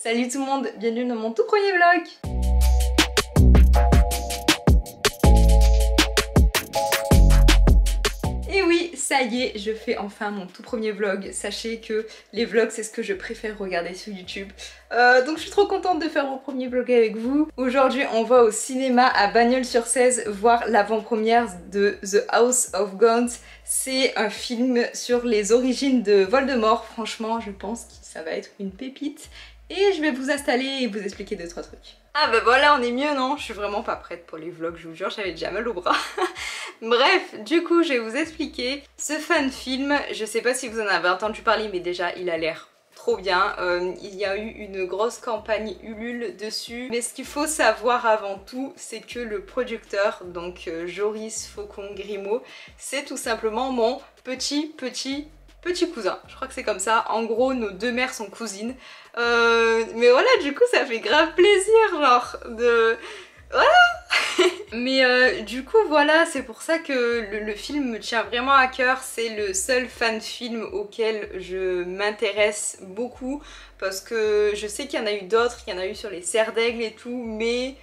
Salut tout le monde, bienvenue dans mon tout premier vlog. Et oui, ça y est, je fais enfin mon tout premier vlog. Sachez que les vlogs c'est ce que je préfère regarder sur YouTube. Donc je suis trop contente de faire mon premier vlog avec vous. Aujourd'hui on va au cinéma à Bagnols-sur-Cèze voir l'avant-première de The House of Guns. C'est un film sur les origines de Voldemort. Franchement je pense que ça va être une pépite. Et je vais vous installer et vous expliquer 2-3 trucs. Ah bah voilà, on est mieux, non? Je suis vraiment pas prête pour les vlogs, je vous jure, j'avais déjà mal au bras. Bref, du coup, je vais vous expliquer ce fan film. Je sais pas si vous en avez entendu parler, mais déjà, il a l'air trop bien. Il y a eu une grosse campagne Ulule dessus. Mais ce qu'il faut savoir avant tout, c'est que le producteur, donc Joris Faucon-Grimaud, c'est tout simplement mon petit cousin, je crois que c'est comme ça. En gros, nos deux mères sont cousines. Mais voilà, du coup, ça fait grave plaisir, genre, de... Voilà. Mais du coup, voilà, c'est pour ça que le film me tient vraiment à cœur. C'est le seul fan film auquel je m'intéresse beaucoup. Parce que je sais qu'il y en a eu d'autres, il y en a eu sur les Serres d'Aigle et tout, mais...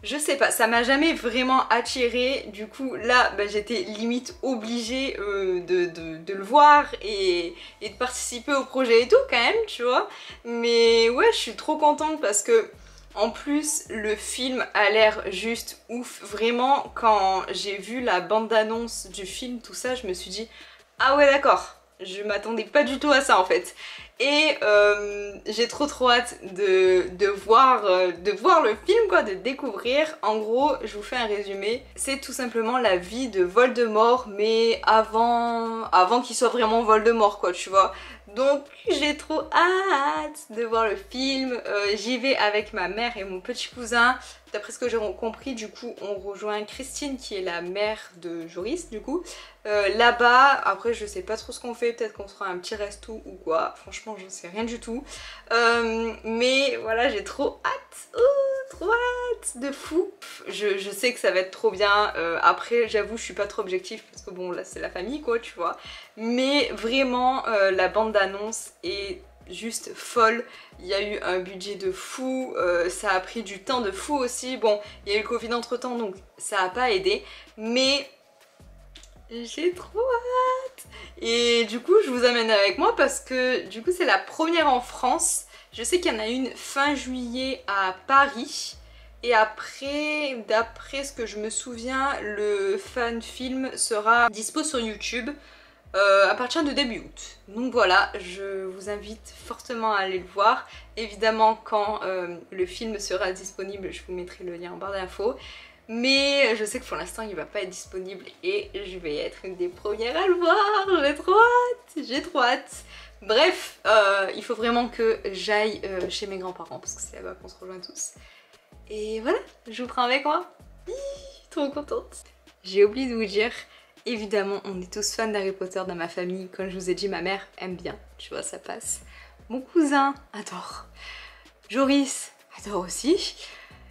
je sais pas, ça m'a jamais vraiment attirée. Du coup là bah, j'étais limite obligée de le voir et de participer au projet et tout quand même, tu vois. Mais ouais, je suis trop contente parce que en plus le film a l'air juste ouf. Vraiment, quand j'ai vu la bande-annonce du film, tout ça, je me suis dit ah ouais d'accord, je m'attendais pas du tout à ça en fait. Et j'ai trop hâte de voir le film, quoi, de découvrir. En gros, je vous fais un résumé. C'est tout simplement la vie de Voldemort, mais avant qu'il soit vraiment Voldemort, quoi, tu vois. Donc j'ai trop hâte de voir le film. J'y vais avec ma mère et mon petit cousin. D'après ce que j'ai compris, du coup, on rejoint Christine qui est la mère de Joris, du coup. Là-bas, après je sais pas trop ce qu'on fait, peut-être qu'on fera un petit resto ou quoi. Franchement, je sais rien du tout. Mais voilà, j'ai trop hâte. Trop hâte de fou. Je sais que ça va être trop bien. Après, j'avoue, je suis pas trop objective parce que bon, là c'est la famille, quoi, tu vois. Mais vraiment, la bande-annonce est juste folle. Il y a eu un budget de fou, ça a pris du temps de fou aussi. Bon, il y a eu le Covid entre temps, donc ça a pas aidé, mais j'ai trop hâte. Et du coup je vous amène avec moi parce que du coup c'est la première en France. Je sais qu'il y en a une fin juillet à Paris. Et après, d'après ce que je me souviens, le fan film sera dispo sur YouTube à partir de début août. Donc voilà, je vous invite fortement à aller le voir. Évidemment, quand le film sera disponible, je vous mettrai le lien en barre d'infos. Mais je sais que pour l'instant il va pas être disponible et je vais être une des premières à le voir. J'ai trop hâte, j'ai trop hâte. Bref, il faut vraiment que j'aille chez mes grands-parents parce que c'est là-bas qu'on se rejoint tous. Et voilà, je vous prends avec moi. Trop contente. J'ai oublié de vous dire, évidemment on est tous fans d'Harry Potter dans ma famille. Comme je vous ai dit, ma mère aime bien, tu vois, ça passe. Mon cousin adore. Joris adore aussi.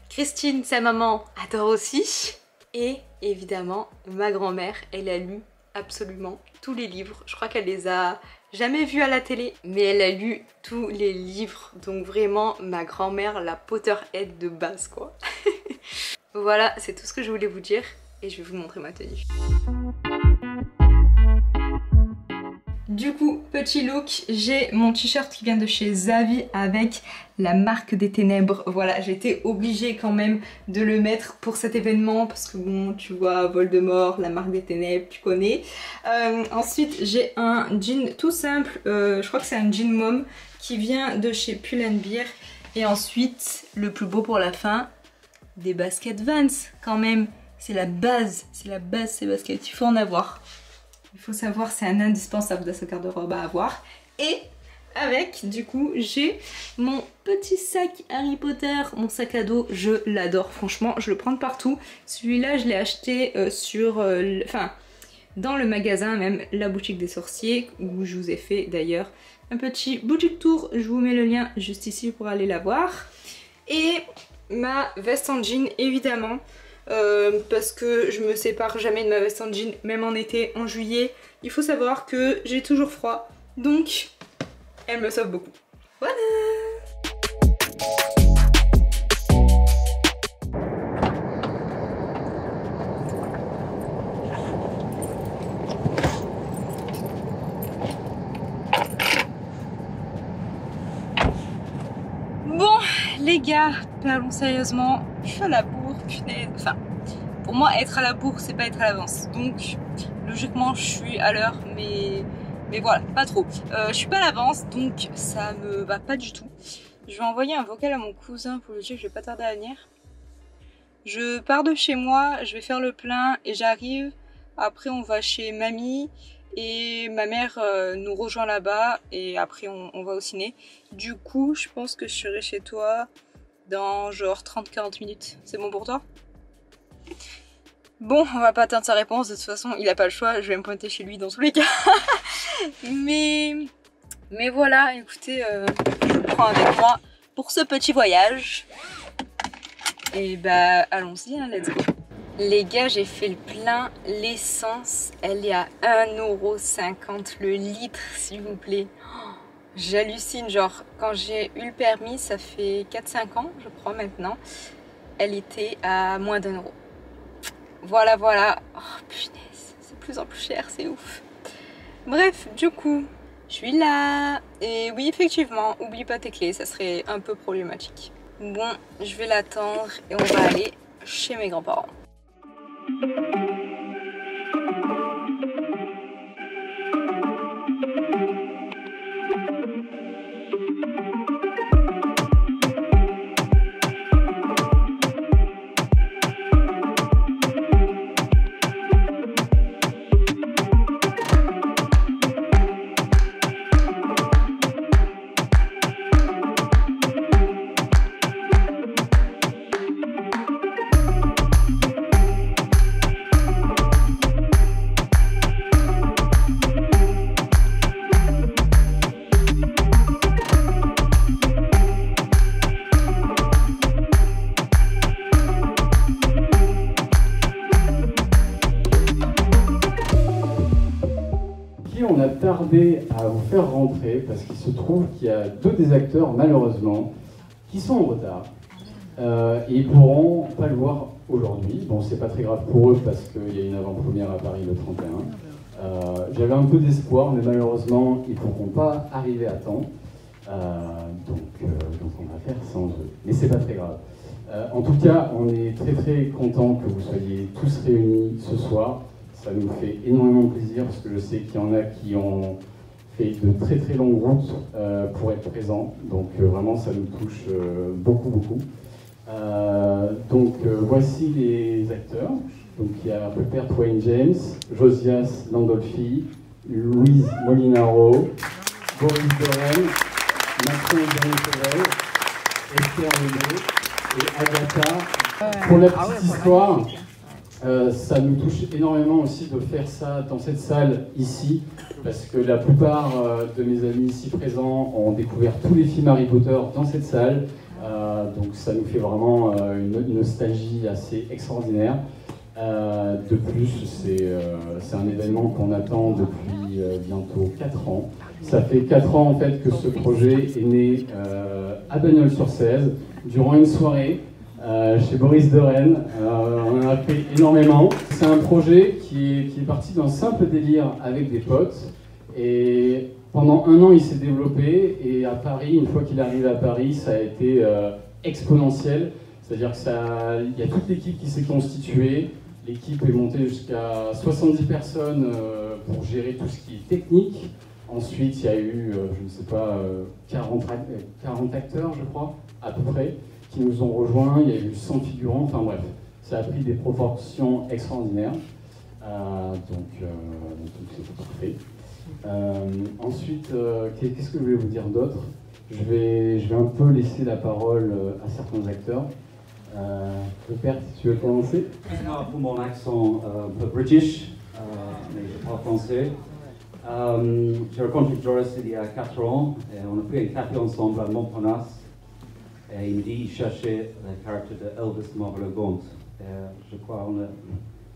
Christine, sa maman, adore aussi. Et évidemment, ma grand-mère, elle a lu absolument tous les livres. Je crois qu'elle les a jamais vus à la télé, mais elle a lu tous les livres. Donc vraiment, ma grand-mère, la Potterhead de base, quoi. Voilà, c'est tout ce que je voulais vous dire. Et je vais vous montrer ma tenue. Du coup, petit look, j'ai mon t-shirt qui vient de chez Zavi avec la marque des ténèbres. Voilà, j'étais obligée quand même de le mettre pour cet événement parce que bon, tu vois, Voldemort, la marque des ténèbres, tu connais. Ensuite, j'ai un jean tout simple, je crois que c'est un jean mom qui vient de chez Pull&Bear. Et ensuite, le plus beau pour la fin, des baskets Vans quand même. C'est la base ces baskets, il faut en avoir. Il faut savoir, c'est un indispensable de ce garde-robe à avoir. Et avec, du coup, j'ai mon petit sac Harry Potter, mon sac à dos, je l'adore, franchement, je le prends de partout. Celui-là, je l'ai acheté dans le magasin même, la boutique des sorciers, où je vous ai fait d'ailleurs un petit boutique tour. Je vous mets le lien juste ici pour aller la voir. Et ma veste en jean, évidemment. Parce que je me sépare jamais de ma veste en jean, même en été, en juillet. Il faut savoir que j'ai toujours froid, donc elle me sauve beaucoup. Voilà. les gars, parlons sérieusement, je suis à la bourre, punaise. Enfin, pour moi, être à la bourre, c'est pas être à l'avance. Donc, logiquement, je suis à l'heure, mais voilà, pas trop. Je suis pas à l'avance, donc ça me va pas du tout. Je vais envoyer un vocal à mon cousin pour lui dire que je vais pas tarder à venir. Je pars de chez moi, je vais faire le plein et j'arrive. Après, on va chez mamie et ma mère nous rejoint là-bas et après, on va au ciné. Du coup, je pense que je serai chez toi dans genre 30-40 minutes. C'est bon pour toi? Bon, on va pas attendre sa réponse, de toute façon il a pas le choix, je vais me pointer chez lui dans tous les cas. mais voilà, écoutez, je vous prends avec moi pour ce petit voyage. Et bah allons-y, hein, let's go. Les gars, j'ai fait le plein, l'essence elle est à 1,50 € le litre s'il vous plaît. Oh, j'hallucine, genre quand j'ai eu le permis, ça fait 4-5 ans je crois maintenant, elle était à moins d'1 €. Voilà, voilà. Oh punaise, c'est de plus en plus cher, c'est ouf. Bref, du coup, je suis là. Et oui, effectivement, oublie pas tes clés, ça serait un peu problématique. Bon, je vais l'attendre et on va aller chez mes grands-parents. On a tardé à vous faire rentrer parce qu'il se trouve qu'il y a 2 des acteurs, malheureusement, qui sont en retard. Et ils ne pourront pas le voir aujourd'hui. Bon, c'est pas très grave pour eux parce qu'il y a une avant-première à Paris le 31. J'avais un peu d'espoir, mais malheureusement, ils ne pourront pas arriver à temps. Donc on va faire sans eux. Mais c'est pas très grave. En tout cas, on est très très content que vous soyez tous réunis ce soir. Ça nous fait énormément plaisir parce que je sais qu'il y en a qui ont fait de très très longues routes pour être présents. Donc vraiment, ça nous touche beaucoup. Voici les acteurs. Donc il y a Rupert Wayne James, Josias Landolfi, Louise Molinaro, Boris Dorel, Maxime Jean-Michel, Esther Lené et Agatha. Pour la petite histoire, ça nous touche énormément aussi de faire ça dans cette salle ici, parce que la plupart de mes amis ici présents ont découvert tous les films Harry Potter dans cette salle, donc ça nous fait vraiment une nostalgie assez extraordinaire. De plus, c'est un événement qu'on attend depuis bientôt 4 ans. Ça fait 4 ans en fait que ce projet est né à Bagnols-sur-Cèze, durant une soirée. Chez Boris Dorel, on en a fait énormément. C'est un projet qui est parti d'un simple délire avec des potes et pendant 1 an il s'est développé et à Paris, une fois qu'il est arrivé à Paris, ça a été exponentiel. C'est-à-dire qu'il y a toute l'équipe qui s'est constituée, l'équipe est montée jusqu'à 70 personnes pour gérer tout ce qui est technique. Ensuite il y a eu, je ne sais pas, 40 acteurs je crois, à peu près, qui nous ont rejoints, il y a eu 100 figurants, enfin bref, ça a pris des proportions extraordinaires, donc c'est parfait. Ensuite, qu'est-ce que je vais vous dire d'autre? Je vais un peu laisser la parole à certains acteurs. Rupert, si tu veux commencer. Excuse-moi pour mon accent un peu british, mais je parle français. J'ai rencontré Joris il y a 4 ans, et on a pris un café ensemble à Montparnasse. Et il me dit qu'il cherchait le caractère de Elvis Marvel-Gaunt. Je crois qu'on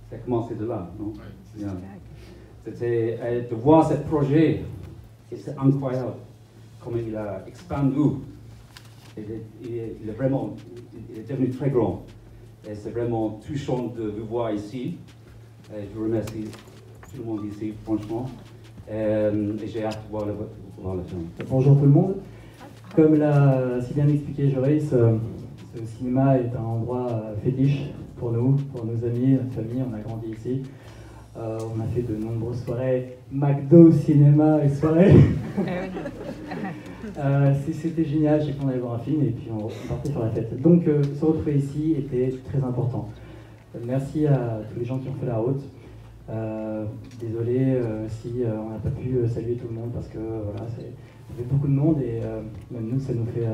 ça a commencé de là, non? Yeah. C'était de voir ce projet, c'est incroyable comment il a expandé. Il est devenu très grand. Et c'est vraiment touchant de vous voir ici. Et je remercie tout le monde ici, franchement. Et j'ai hâte de voir le film. Bonjour tout le monde. Comme l'a si bien expliqué Joris, ce cinéma est un endroit fétiche pour nous, pour nos amis, notre famille, on a grandi ici. On a fait de nombreuses soirées, McDo, cinéma et soirées. C'était génial, chaque fois on allait voir un film et puis on partait faire la fête. Donc se retrouver ici était très important. Merci à tous les gens qui ont fait la route. Désolé si on n'a pas pu saluer tout le monde parce que voilà, ça fait beaucoup de monde et même nous ça nous fait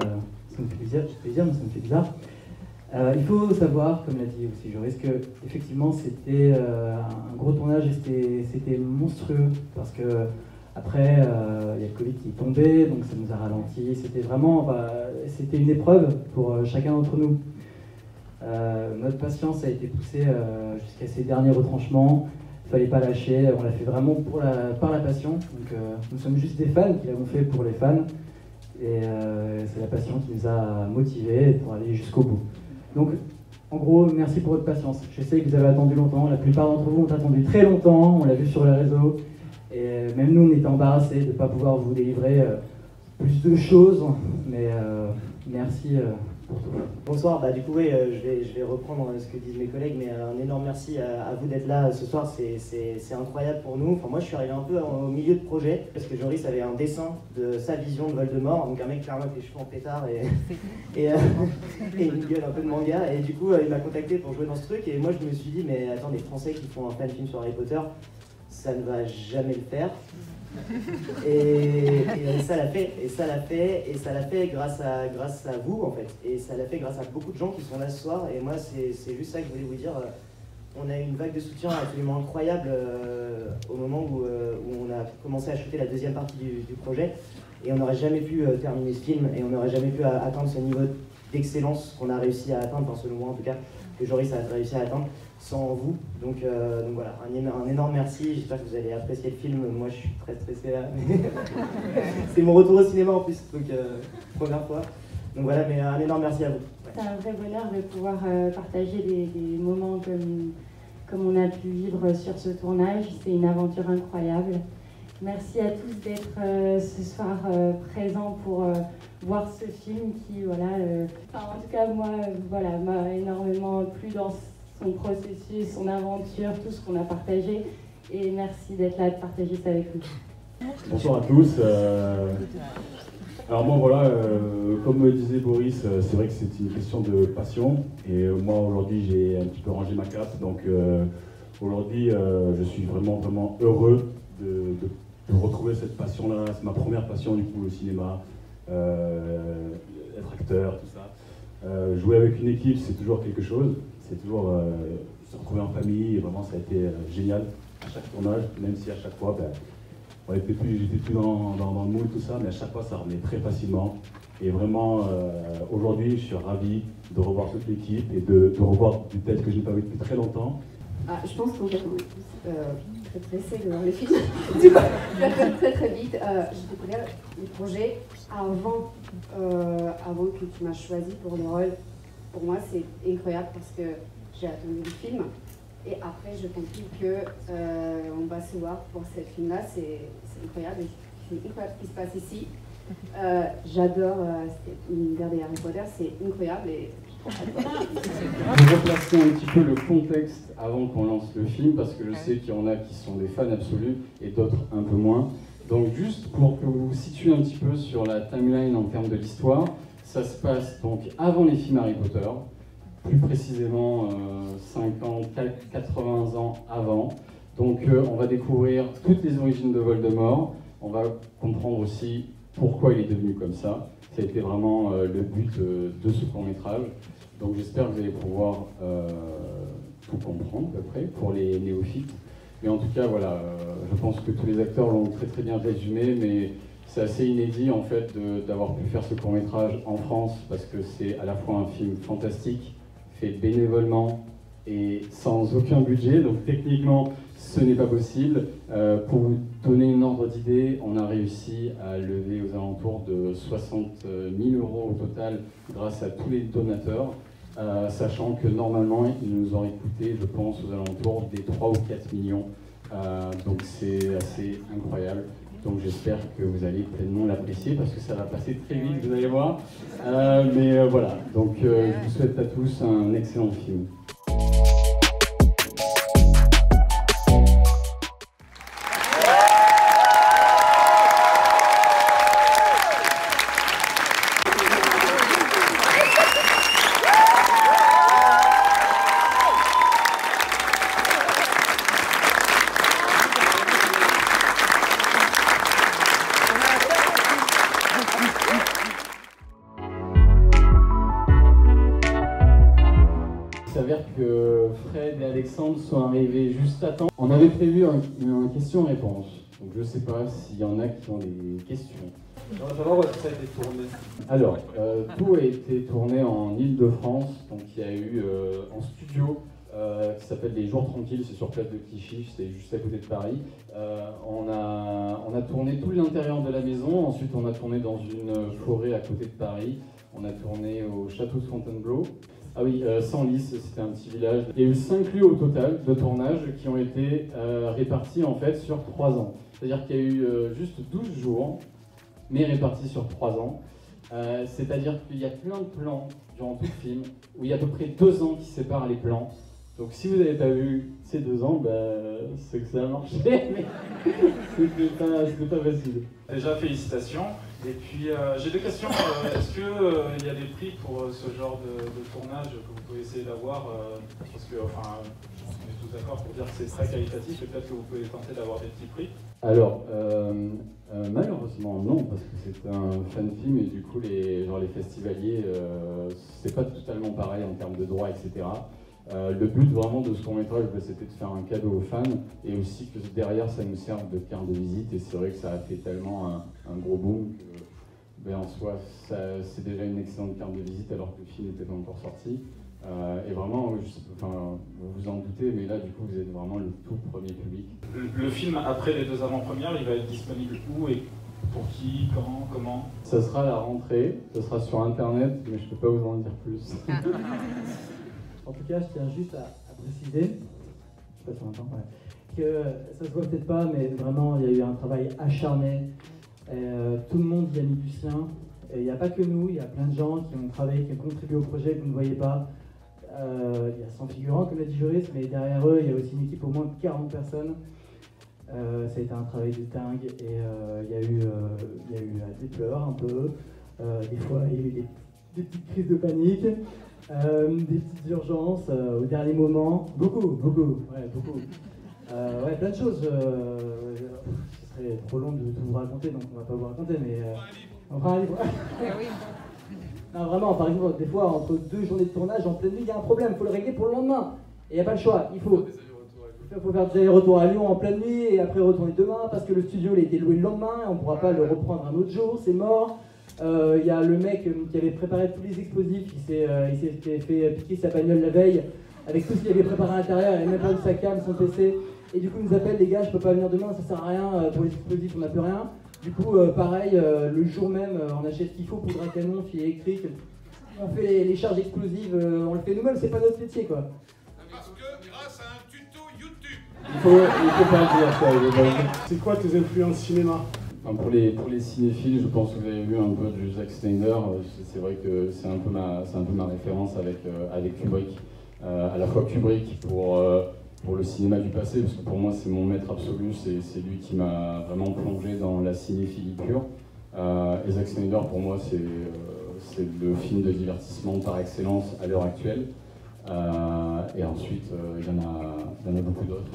plaisir, mais ça nous fait bizarre. Il faut savoir, comme l'a dit aussi Joris, que effectivement c'était un gros tournage et c'était monstrueux parce que après il y a le Covid qui est tombé, donc ça nous a ralenti. C'était vraiment, c'était une épreuve pour chacun d'entre nous. Notre patience a été poussée jusqu'à ces derniers retranchements. Il fallait pas lâcher, on l'a fait vraiment par la passion. Donc, nous sommes juste des fans qui l'avons fait pour les fans. Et c'est la passion qui nous a motivés pour aller jusqu'au bout. Donc, en gros, merci pour votre patience. Je sais que vous avez attendu longtemps. La plupart d'entre vous ont attendu très longtemps. On l'a vu sur les réseaux. Et même nous, on était embarrassés de ne pas pouvoir vous délivrer plus de choses. Mais merci pour tout. Bonsoir, du coup, oui, je vais reprendre ce que disent mes collègues, mais un énorme merci à vous d'être là ce soir, c'est incroyable pour nous. Enfin, moi, je suis arrivé un peu au milieu de projet, parce que Joris avait un dessin de sa vision de Voldemort, donc un mec clairement avec les cheveux en pétard et une gueule un peu de manga, et du coup, il m'a contacté pour jouer dans ce truc, et moi, je me suis dit, mais attends, des Français qui font un fan film sur Harry Potter, ça ne va jamais le faire. Et ça l'a fait grâce à vous en fait, et ça l'a fait grâce à beaucoup de gens qui sont là ce soir. Et moi c'est juste ça que je voulais vous dire. On a eu une vague de soutien absolument incroyable au moment où on a commencé à shooter la deuxième partie du projet, et on n'aurait jamais pu terminer ce film, et on n'aurait jamais pu atteindre ce niveau d'excellence qu'on a réussi à atteindre, selon moi en tout cas, que Joris a réussi à atteindre sans vous. Donc voilà, un énorme merci. J'espère que vous allez apprécier le film. Moi je suis très stressé là. C'est mon retour au cinéma en plus, donc première fois. Donc voilà, mais un énorme merci à vous. Ouais. C'est un vrai bonheur de pouvoir partager des moments comme on a pu vivre sur ce tournage. C'est une aventure incroyable. Merci à tous d'être ce soir présents pour voir ce film qui, voilà, en tout cas moi, voilà, m'a énormément plu dans son processus, son aventure, tout ce qu'on a partagé. Et merci d'être là, de partager ça avec nous. Bonsoir à tous. Alors moi voilà, comme me disait Boris, c'est vrai que c'est une question de passion. Et moi aujourd'hui j'ai un petit peu rangé ma cape. Donc aujourd'hui je suis vraiment heureux de retrouver cette passion-là. C'est ma première passion du coup, le cinéma, être acteur, tout ça. Jouer avec une équipe c'est toujours quelque chose. C'est toujours se retrouver en famille, et vraiment ça a été génial à chaque tournage, même si à chaque fois j'étais plus dans le moule, tout ça, mais à chaque fois ça revenait très facilement. Et vraiment aujourd'hui je suis ravi de revoir toute l'équipe et de revoir des têtes que je n'ai pas vues depuis très longtemps. Je pense qu'on est tous très pressés de voir les films. Du coup, je vais faire très vite. J'ai découvert le projet avant que tu m'as choisi pour le rôle. Pour moi, c'est incroyable parce que j'ai attendu le film et après, je compris qu'on va se voir pour ce film-là. C'est incroyable. C'est incroyable ce qui se passe ici. J'adore l'univers des Harry Potter, c'est incroyable. Et je vais replacer un petit peu le contexte avant qu'on lance le film parce que je sais qu'il y en a qui sont des fans absolus et d'autres un peu moins. Donc juste pour que vous vous situez un petit peu sur la timeline en termes de l'histoire. Ça se passe donc avant les films Harry Potter, plus précisément 50, 80 ans avant. Donc on va découvrir toutes les origines de Voldemort, on va comprendre aussi pourquoi il est devenu comme ça. Ça a été vraiment le but de ce court-métrage. Donc j'espère que vous allez pouvoir tout comprendre à peu près pour les néophytes. Mais en tout cas, voilà, je pense que tous les acteurs l'ont très bien résumé, mais c'est assez inédit en fait d'avoir pu faire ce court-métrage en France parce que c'est à la fois un film fantastique, fait bénévolement et sans aucun budget, donc techniquement ce n'est pas possible. Pour vous donner une ordre d'idée, on a réussi à lever aux alentours de 60 000 € au total grâce à tous les donateurs, sachant que normalement il nous aurait coûté, je pense, aux alentours des 3 ou 4 millions. Donc c'est assez incroyable. Donc j'espère que vous allez pleinement l'apprécier parce que ça va passer très vite, vous allez voir. Voilà, donc je vous souhaite à tous un excellent film. Il s'avère que Fred et Alexandre sont arrivés juste à temps. On avait prévu un question-réponse, donc je ne sais pas s'il y en a qui ont des questions. On va savoir où est-ce que ça a été tourné. Alors, tout a été tourné en Île-de-France, donc il y a eu en studio qui s'appelle Les Jours Tranquilles, c'est sur place de Clichy, c'est juste à côté de Paris. On a tourné tout l'intérieur de la maison, ensuite on a tourné dans une forêt à côté de Paris, on a tourné au château de Fontainebleau. Ah oui, Senlis, c'était un petit village. Il y a eu 5 lieux au total de tournage qui ont été répartis en fait sur 3 ans. C'est-à-dire qu'il y a eu juste 12 jours, mais répartis sur 3 ans. C'est-à-dire qu'il y a plein de plans durant tout le film où il y a à peu près 2 ans qui séparent les plans. Donc si vous n'avez pas vu ces 2 ans, c'est que ça a marché, mais c'était pas facile. Déjà, félicitations. Et puis, j'ai 2 questions. Est-ce qu'il y a des prix pour ce genre de tournage que vous pouvez essayer d'avoir parce que, enfin, je pense qu'on est tous d'accord pour dire que c'est très qualitatif et peut-être que vous pouvez tenter d'avoir des petits prix. Alors, malheureusement non, parce que c'est un fan film et du coup les festivaliers, c'est pas totalement pareil en termes de droits, etc. Le but vraiment de ce court-métrage, c'était de faire un cadeau aux fans et aussi que derrière ça nous serve de carte de visite, et c'est vrai que ça a fait tellement un gros boom que en soi c'est déjà une excellente carte de visite alors que le film n'était pas encore sorti. Et vraiment, vous vous en doutez, mais là du coup vous êtes vraiment le tout premier public. Le film, après les 2 avant-premières, il va être disponible où et pour qui, quand, comment? Ça sera à la rentrée, ça sera sur internet, mais je peux pas vous en dire plus. En tout cas, je tiens juste à préciser, je sais pas si on entend, que ça se voit peut-être pas, mais vraiment, il y a eu un travail acharné. Tout le monde y a mis du sien. Et il n'y a pas que nous, il y a plein de gens qui ont travaillé, qui ont contribué au projet que vous ne voyez pas. Il y a 100 figurants, comme l'a dit Joris, mais derrière eux, il y a aussi une équipe au moins de 40 personnes. Ça a été un travail de dingue, et il y a eu des pleurs un peu. Des fois, il y a eu des petites crises de panique. Des petites urgences au dernier moment, beaucoup. Plein de choses. Ce serait trop long de tout vous raconter, donc on va pas vous raconter, mais enfin, non, vraiment, par exemple, des fois, entre 2 journées de tournage, en pleine nuit, il y a un problème, il faut le régler pour le lendemain. Et il n'y a pas le choix, il faut faire des allers-retours à Lyon en pleine nuit, et après retourner demain, parce que le studio il a été loué le lendemain, et on ne pourra pas le reprendre un autre jour, c'est mort. Il y a le mec qui avait préparé tous les explosifs, il s'est fait piquer sa bagnole la veille avec tout ce qu'il avait préparé à l'intérieur, il avait même pas eu sa cam, son PC, et du coup il nous appelle, les gars je peux pas venir demain, ça sert à rien, pour les explosifs on n'a plus rien. Du coup pareil, le jour même on achète ce qu'il faut, poudre à canon, fil électrique, on fait les charges explosives, on le fait nous-mêmes, c'est pas notre métier quoi. Parce que grâce à un tuto YouTube. Il faut pas le dire ça. C'est quoi tes influences cinéma? Pour les cinéphiles, je pense que vous avez vu un peu du Zack Snyder. C'est vrai que c'est un peu ma référence avec Kubrick. À la fois Kubrick pour le cinéma du passé, parce que pour moi c'est mon maître absolu, c'est lui qui m'a vraiment plongé dans la cinéphilie pure. Et Zack Snyder pour moi c'est le film de divertissement par excellence à l'heure actuelle. Et ensuite il y en a beaucoup d'autres,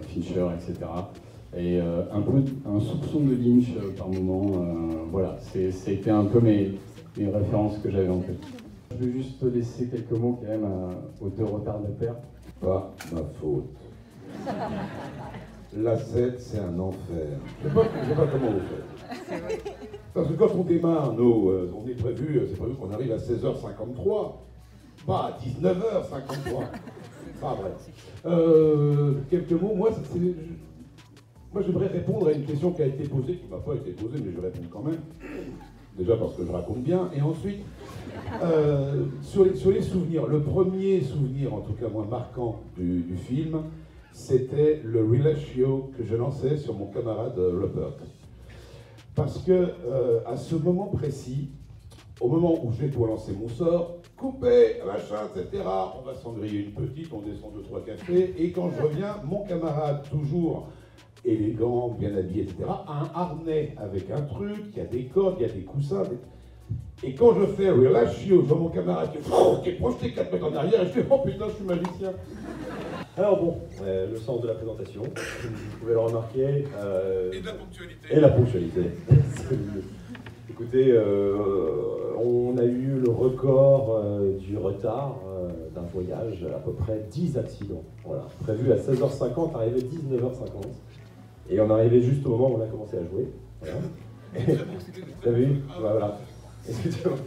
Fincher, etc. Et un soupçon de Lynch par moment. Voilà, c'était un peu mes références que j'avais en tête. Je vais juste te laisser quelques mots quand même aux 2 retardataires. Pas ma faute. La 7, c'est un enfer. Je sais pas comment vous faites. Parce que quand on démarre, on est prévu, c'est prévu qu'on arrive à 16h53, pas à 19h53. Pas vrai. Quelques mots, moi j'aimerais répondre à une question qui a été posée, qui m'a pas été posée, mais je réponds quand même. Déjà parce que je raconte bien, et ensuite, sur les souvenirs, le premier souvenir, en tout cas moi, marquant du film, c'était le relay show que je lançais sur mon camarade Rupert. Parce que à ce moment précis, au moment où je dois lancer mon sort, couper, machin, etc., on va s'en griller une petite, on descend 2-3 cafés, et quand je reviens, mon camarade, toujours élégant, bien habillé, etc., a un harnais avec un truc, il y a des cordes, il y a des coussins, et quand je fais relâchio, je vois mon camarade qui est projeté 4 mètres en arrière, et je fais oh putain, je suis magicien. Alors bon, le sens de la présentation, vous pouvez le remarquer. Et de la ponctualité. Et la ponctualité. Écoutez, on a eu le record du retard d'un voyage, à peu près 10 accidents. Voilà, prévu à 16h50, arrivé 19h50. Et on arrivait juste au moment où on a commencé à jouer. Voilà. T'as vu? Voilà. Excusez-moi.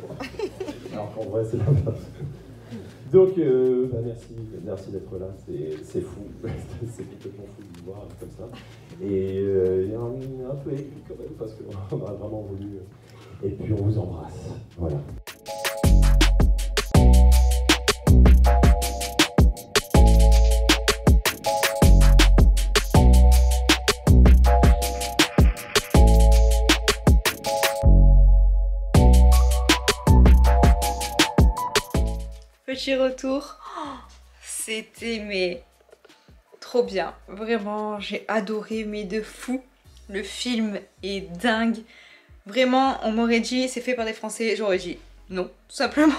Alors qu'en vrai, c'est l'inverse. Donc, merci d'être là, c'est fou, c'est complètement fou de vous voir comme ça. Et il y a un peu écrit quand même, parce qu'on a vraiment voulu. Et puis on vous embrasse, voilà. Petit retour, c'était trop bien, vraiment j'ai adoré, mais de fou. Le film est dingue, vraiment on m'aurait dit c'est fait par des Français, j'aurais dit non, tout simplement.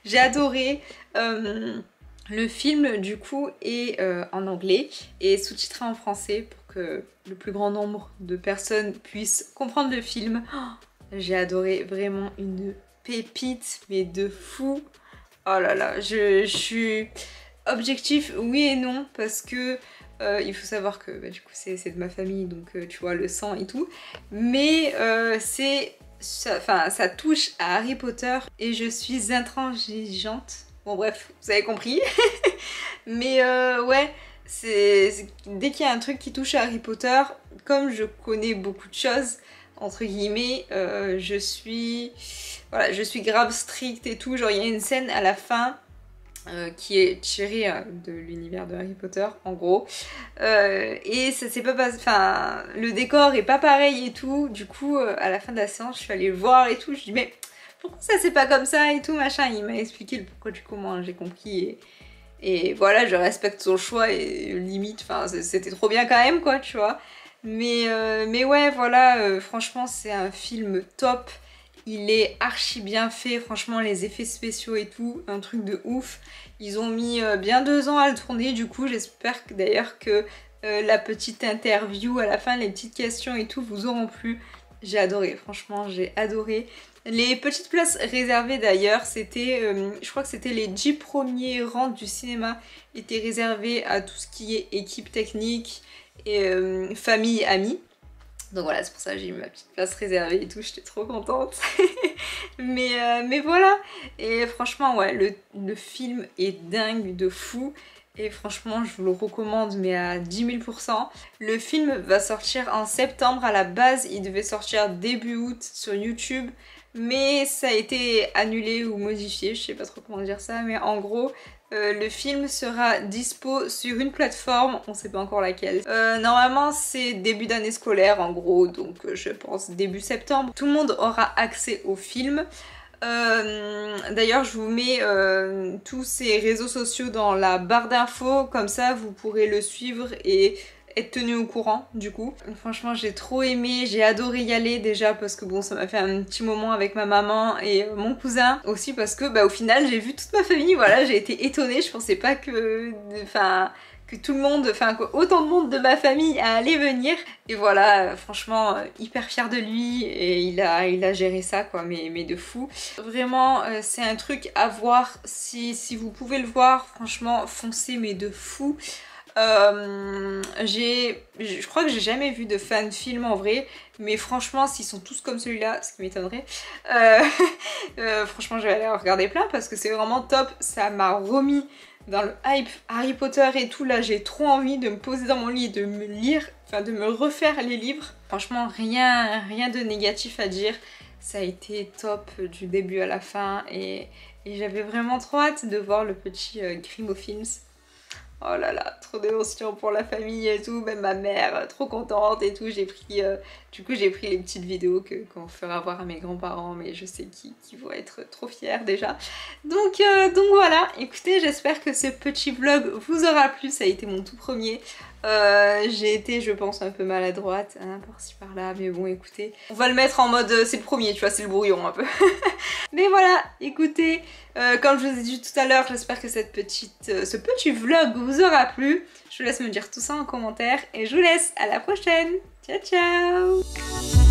J'ai adoré. Le film du coup est en anglais et sous-titré en français pour que le plus grand nombre de personnes puissent comprendre le film. J'ai adoré, vraiment une pépite, mais de fou. Oh là là, je suis objectif oui et non parce que il faut savoir que bah, du coup c'est de ma famille donc tu vois le sang et tout, mais ça touche à Harry Potter et je suis intransigeante. Bon bref, vous avez compris. Mais ouais, dès qu'il y a un truc qui touche à Harry Potter, comme je connais beaucoup de choses entre guillemets, je suis grave stricte et tout. Genre il y a une scène à la fin qui est tirée de l'univers de Harry Potter en gros, et ça s'est pas passé, enfin le décor est pas pareil et tout. Du coup à la fin de la séance je suis allée le voir et tout, je dis mais pourquoi ça c'est pas comme ça et tout machin. Il m'a expliqué le pourquoi du comment, j'ai compris et voilà, je respecte son choix et limite, enfin c'était trop bien quand même quoi, tu vois. Mais ouais, voilà, franchement c'est un film top, il est archi bien fait, franchement les effets spéciaux et tout, un truc de ouf. Ils ont mis bien 2 ans à le tourner, du coup j'espère d'ailleurs que la petite interview à la fin, les petites questions et tout vous auront plu. J'ai adoré, franchement j'ai adoré. Les petites places réservées d'ailleurs, c'était, je crois que c'était les 10 premiers rangs du cinéma étaient réservés à tout ce qui est équipe technique et famille, amis. Donc voilà, c'est pour ça que j'ai eu ma petite place réservée et tout, j'étais trop contente. mais voilà, et franchement ouais, le film est dingue de fou. Et franchement, je vous le recommande, mais à 10 000 %. Le film va sortir en septembre. À la base, il devait sortir début août sur YouTube. Mais ça a été annulé ou modifié, je sais pas trop comment dire ça. Mais en gros, le film sera dispo sur une plateforme, on sait pas encore laquelle. Normalement, c'est début d'année scolaire en gros, donc je pense début septembre. Tout le monde aura accès au film. D'ailleurs je vous mets tous ces réseaux sociaux dans la barre d'infos, comme ça vous pourrez le suivre et être tenu au courant du coup. Franchement j'ai trop aimé, j'ai adoré y aller déjà parce que bon ça m'a fait un petit moment avec ma maman et mon cousin, aussi parce que bah au final j'ai vu toute ma famille, voilà, j'ai été étonnée, je pensais pas que tout le monde, enfin autant de monde de ma famille allait venir. Et voilà, franchement hyper fière de lui et il a géré ça quoi, mais de fou. Vraiment c'est un truc à voir, si vous pouvez le voir, franchement foncez, mais de fou. Je crois que j'ai jamais vu de fan film en vrai, mais franchement s'ils sont tous comme celui-là, ce qui m'étonnerait, franchement je vais aller en regarder plein parce que c'est vraiment top. Ça m'a remis dans le hype Harry Potter et tout. Là j'ai trop envie de me poser dans mon lit et de me lire, enfin de me refaire les livres. Franchement rien de négatif à dire, ça a été top du début à la fin et j'avais vraiment trop hâte de voir le petit Grim aux Films. Oh là là, trop d'émotion pour la famille et tout, même ma mère, trop contente et tout. J'ai pris, du coup j'ai pris les petites vidéos qu'on fera voir à mes grands-parents, mais je sais qui vont être trop fiers déjà. Donc voilà, écoutez, j'espère que ce petit vlog vous aura plu, ça a été mon tout premier. J'ai été, je pense, un peu maladroite, hein, par-ci par-là, mais bon, écoutez, on va le mettre en mode, c'est le premier, tu vois, c'est le brouillon un peu. Mais voilà, écoutez, comme je vous ai dit tout à l'heure, j'espère que ce petit vlog vous aura plu. Je vous laisse me dire tout ça en commentaire et je vous laisse à la prochaine. Ciao ciao.